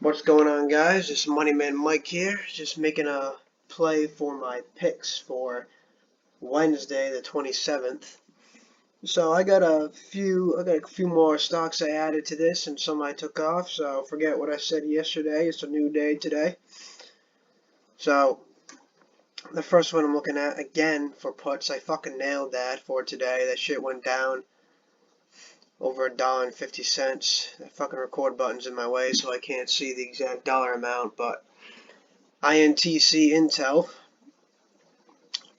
What's going on, guys? This is Moneyman Mike here, just making a play for my picks for Wednesday, the 27th. So I got a few more stocks I added to this, and some I took off. So forget what I said yesterday. It's a new day today. So the first one I'm looking at again for puts, I fucking nailed that for today. That shit went down over $1.50. That fucking record button's in my way, so I can't see the exact dollar amount, but INTC Intel.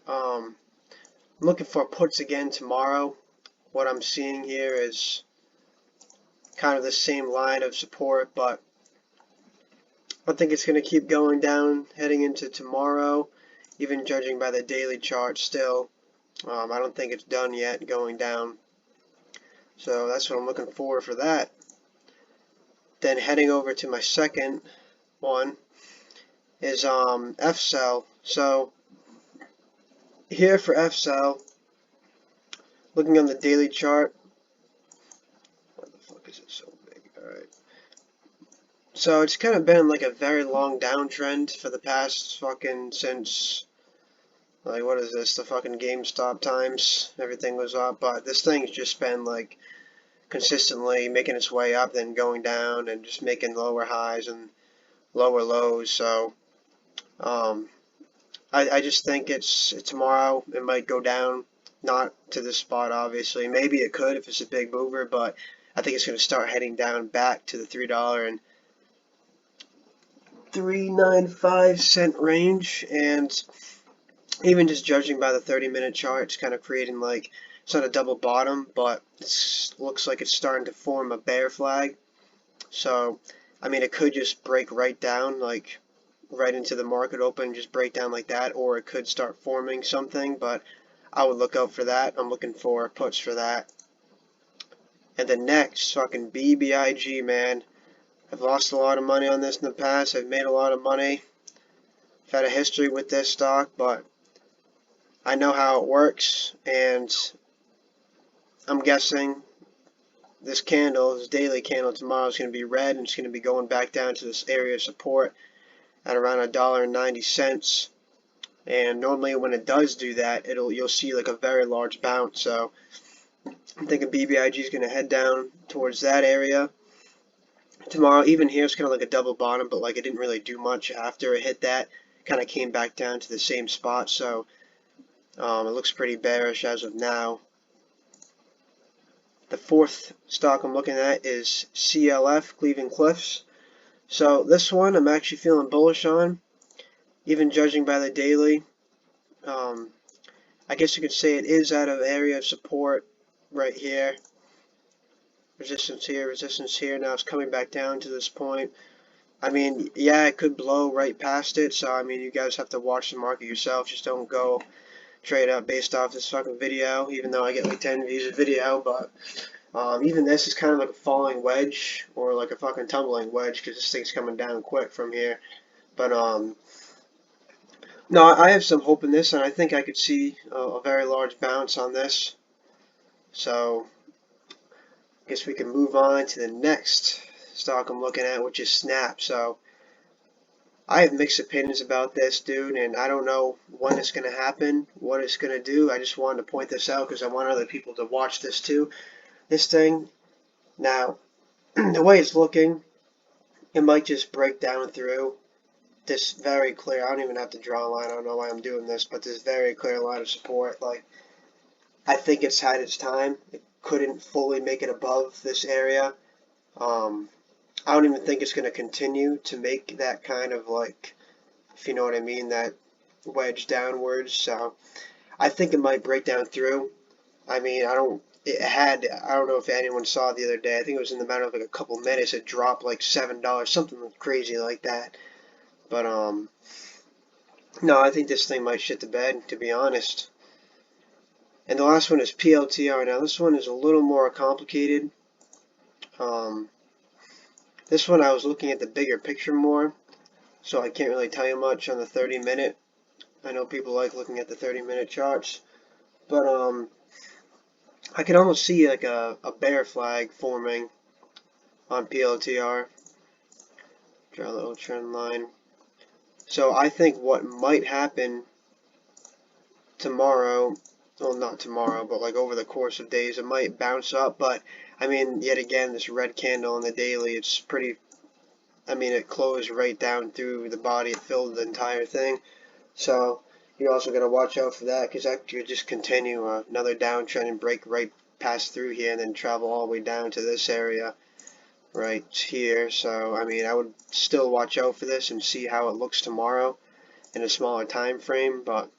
I'm looking for puts again tomorrow. What I'm seeing here is kind of the same line of support, but I think it's going to keep going down heading into tomorrow, even judging by the daily chart still. I don't think it's done yet going down. So that's what I'm looking for that. Then heading over to my second one is FCell. So here for FCell, looking on the daily chart, what the fuck is it so big? Alright. So it's kind of been like a very long downtrend for the past fucking since, like, what is this, the fucking GameStop times. Everything was up, but this thing's just been like consistently making its way up, then going down, and just making lower highs and lower lows. So I just think it's tomorrow it might go down, not to this spot obviously. Maybe it could if it's a big mover, but I think it's going to start heading down back to the $3.395 range. And even just judging by the 30-minute chart, it's kind of creating like, it's not a double bottom, but it looks like it's starting to form a bear flag. So I mean, it could just break right down, like right into the market open, just break down like that, or it could start forming something, but I would look out for that. I'm looking for puts for that. And the next, fucking BBIG, man. I've lost a lot of money on this in the past. I've made a lot of money. I've had a history with this stock, but I know how it works, and I'm guessing this candle, this daily candle tomorrow, is going to be red, and it's going to be going back down to this area of support at around $1.90. And normally when it does do that, you'll see like a very large bounce. So I'm thinking BBIG is going to head down towards that area tomorrow. Even here it's kind of like a double bottom, but like it didn't really do much after it hit that. Kind of came back down to the same spot. So it looks pretty bearish as of now. The fourth stock I'm looking at is CLF, Cleveland Cliffs. So this one I'm actually feeling bullish on, even judging by the daily. I guess you could say it is out of area of support right here. Resistance here. Now it's coming back down to this point. I mean, yeah, it could blow right past it. So, I mean, you guys have to watch the market yourself. Just don't go trade up based off this fucking video, even though I get like 10 views a video. But even this is kind of like a falling wedge or like a fucking tumbling wedge because this thing's coming down quick from here. But no, I have some hope in this, and I think I could see a very large bounce on this. So I guess we can move on to the next stock I'm looking at, which is Snap. So I have mixed opinions about this, dude, and I don't know when it's going to happen, what it's going to do. I just wanted to point this out because I want other people to watch this too. This thing, now, the way it's looking, it might just break down through this very clear, I don't even have to draw a line, I don't know why I'm doing this, but this very clear line of support. Like, I think it's had its time. It couldn't fully make it above this area. I don't even think it's going to continue to make that kind of, like, if you know what I mean, that wedge downwards. So I think it might break down through. I mean, I don't know if anyone saw it the other day. I think it was in the matter of like a couple minutes. It dropped like $7, something crazy like that. But no, I think this thing might shit the bed, to be honest. And the last one is PLTR. Now this one is a little more complicated. This one I was looking at the bigger picture more, so I can't really tell you much on the 30-minute. I know people like looking at the 30-minute charts, but I can almost see like a bear flag forming on PLTR. Draw a little trend line. So I think what might happen tomorrow, well, not tomorrow, but like over the course of days, it might bounce up. But I mean, yet again, this red candle on the daily, it's pretty, I mean, it closed right down through the body. It filled the entire thing. So you're also going to watch out for that, because that could just continue another downtrend and break right past through here and then travel all the way down to this area right here. So I mean, I would still watch out for this and see how it looks tomorrow in a smaller time frame. But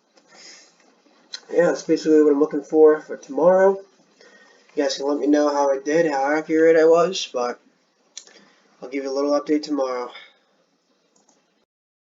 yeah, that's basically what I'm looking for tomorrow. You guys can let me know how I did, how accurate I was, but I'll give you a little update tomorrow.